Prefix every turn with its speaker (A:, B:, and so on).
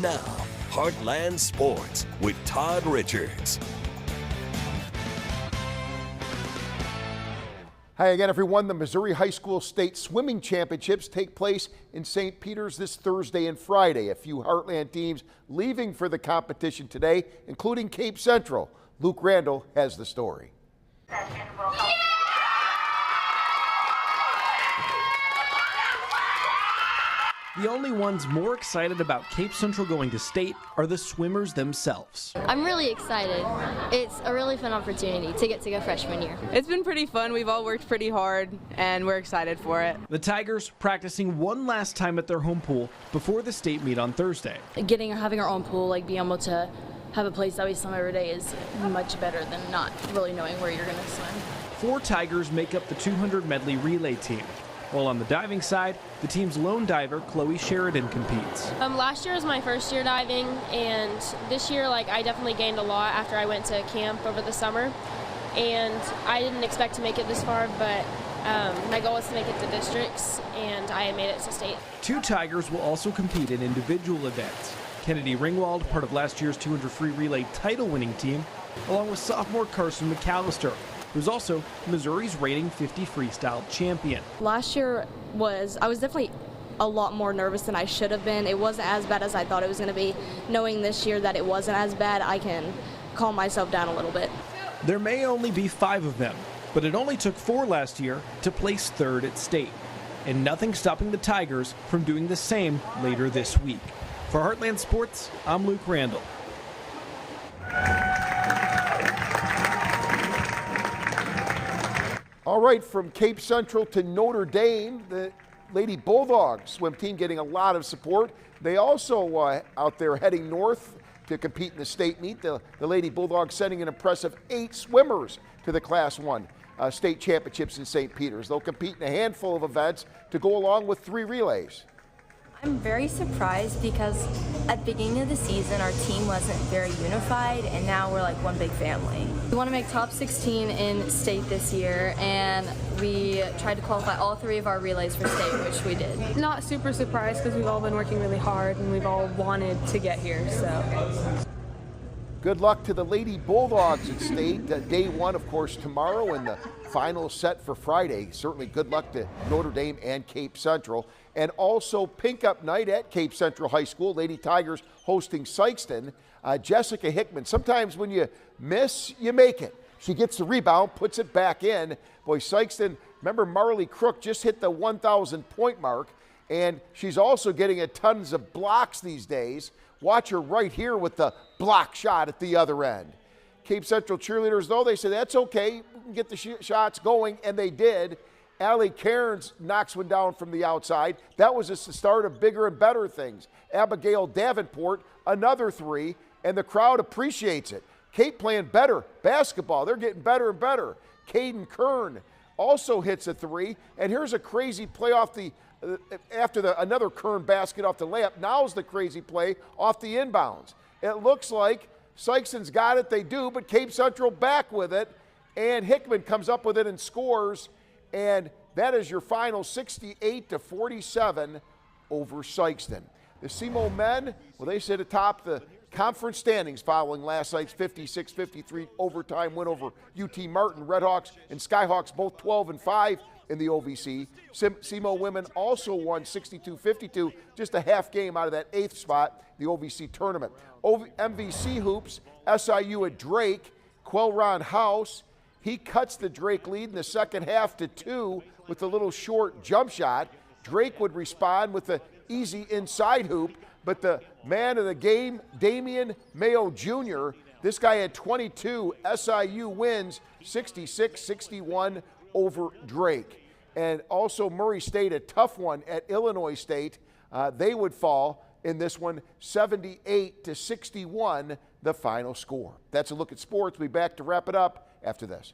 A: Now, Heartland Sports with Todd Richards.
B: Hi again, everyone. The Missouri High School State Swimming Championships take place in St. Peter's this Thursday and Friday. A few Heartland teams leaving for the competition today, including Cape Central. Luke Randall has the story.
C: The only ones more excited about Cape Central going to state are the swimmers themselves.
D: I'm really excited. It's a really fun opportunity to get to go freshman year.
E: It's been pretty fun. We've all worked pretty hard and we're excited for it.
C: The Tigers practicing one last time at their home pool before the state meet on Thursday.
F: Having our own pool, being able to have a place that we swim every day is much better than not really knowing where you're going to swim.
C: 4 Tigers make up the 200 medley relay team. While on the diving side, the team's lone diver, Chloe Sheridan, competes.
G: Last year was my first year diving, and this year, I definitely gained a lot after I went to camp over the summer. And I didn't expect to make it this far, but my goal was to make it to districts, and I made it to state. 2
C: Tigers will also compete in individual events. Kennedy Ringwald, part of last year's 200 free relay title-winning team, along with sophomore Carson McAllister, who's also Missouri's reigning 50 freestyle champion.
F: Last year I was definitely a lot more nervous than I should have been. It wasn't as bad as I thought it was going to be. Knowing this year that it wasn't as bad, I can calm myself down a little bit.
C: There may only be 5 of them, but it only took 4 last year to place 3rd at state. And nothing stopping the Tigers from doing the same later this week. For Heartland Sports, I'm Luke Randall.
B: All right, from Cape Central to Notre Dame, the Lady Bulldogs swim team getting a lot of support. They also out there heading north to compete in the state meet. The Lady Bulldogs sending an impressive 8 swimmers to the Class 1 state championships in St. Peter's. They'll compete in a handful of events to go along with 3 relays.
H: I'm very surprised because at the beginning of the season our team wasn't very unified, and now we're like one big family.
F: We want to make top 16 in state this year, and we tried to qualify all 3 of our relays for state, which we did.
I: Not super surprised because we've all been working really hard and we've all wanted to get here, so.
B: Good luck to the Lady Bulldogs at state. Day 1, of course, tomorrow, and the final set for Friday. Certainly good luck to Notre Dame and Cape Central. And also Pink Up Night at Cape Central High School. Lady Tigers hosting Sykeston. Jessica Hickman, sometimes when you miss, you make it. She gets the rebound, puts it back in. Boy, Sykeston, remember Marley Crook just hit the 1,000 point mark, and she's also getting a tons of blocks these days. Watch her right here with the block shot at the other end. Cape Central cheerleaders, though, they said that's okay, we can get the shots going, and they did. Allie Cairns knocks one down from the outside. That was just the start of bigger and better things. Abigail Davenport, another 3, and the crowd appreciates it. Cape playing better basketball. They're getting better and better. Caden Kern also hits a 3, and here's a crazy play off the another Kern basket off the layup. Now's the crazy play off the inbounds. It looks like Sykeston's got it, they do, but Cape Central back with it, and Hickman comes up with it and scores, and that is your final 68-47 over Sykeston. The SEMO men, well, they sit atop the conference standings following last night's 56-53 overtime win over UT Martin. Redhawks and Skyhawks both 12-5 in the OVC. SEMO women also won 62-52, just a half game out of that 8th spot in the OVC tournament. MVC hoops, SIU at Drake, Quelron House. He cuts the Drake lead in the second half to 2 with a little short jump shot. Drake would respond with the easy inside hoop, but the man of the game, Damian Mayo Jr., this guy had 22. SIU wins 66-61 over Drake. And also Murray State, a tough one at Illinois State. They would fall in this one 78-61, the final score. That's a look at sports. We'll be back to wrap it up after this.